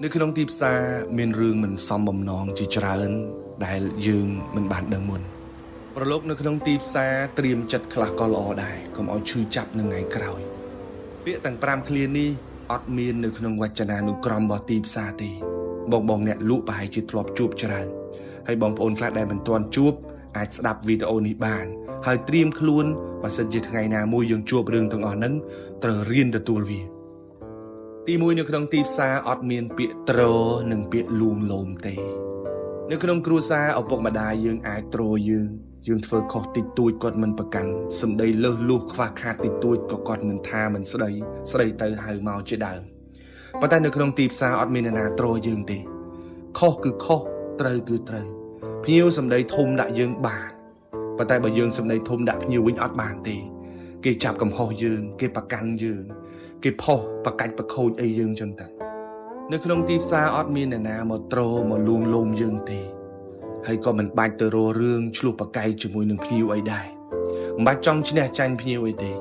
នៅក្នុងទីផ្សារមានរឿងមិនសមបំណងជាច្រើនដែលយើងមិនបានដឹងមុនប្រឡូកនៅក្នុងទីផ្សារត្រៀមចិត្តខ្លះក៏ល្អដែរកុំឲ្យឈឺចាប់នៅថ្ងៃក្រោយពាក្យទាំង5ឃ្លានេះអត់មាននៅក្នុងវចនានុក្រមរបស់ទីផ្សារទេបងអ្នកលក់ប្រហែលជាធ្លាប់ជួបច្រើនហើយបងប្អូនខ្លះដែលមិនទាន់ជួបអាចស្ដាប់វីដេអូនេះបានហើយត្រៀមខ្លួនបើសិនជាថ្ងៃណាមួយយើងជួបរឿងទាំងអស់ហ្នឹងត្រូវរៀនទទួលវាទី1នៅក្នុងទីផ្សារអត់មានពាក្យទ្រនិងពាក្យលួងលោមទេនៅក្នុងគ្រួសារឪពុកម្ដាយយើងអាចទ្រយើងធ្វើខុសតិចតួចគាត់មិនប្រកាន់សម្ដីលើសលួសខ្វះខាតតិចតួចក៏គាត់មិនថាមិនស្ដីទៅហៅមកជាដើមប៉ុន្តែនៅក្នុងទីផ្សារអត់មានអ្នកណាទ្រយើងទេខុសគឺខុសត្រូវគឺត្រូវភ្ញៀវសម្ដីធំដាក់យើងបានប៉ុន្តែបើយើងសម្ដីធំដាក់ភ្ញៀវវិញអត់បានទេគេចាប់កំហុសយើងគេប្រកាន់យើងគេផុសប្រកាច់ប្រខូចអីយើងចឹងទៅនៅក្នុងទីផ្សារអត់មានអ្នកណាមកទ្រមកលួងលោមយើងទេហើយក៏មិនបាច់ទៅរករឿងឆ្លោះប្រកែកជាមួយនឹងភ្ញៀវអីដែរមិនបាច់ចង់ឈ្នះចាញ់ភ្ញៀវអីទេ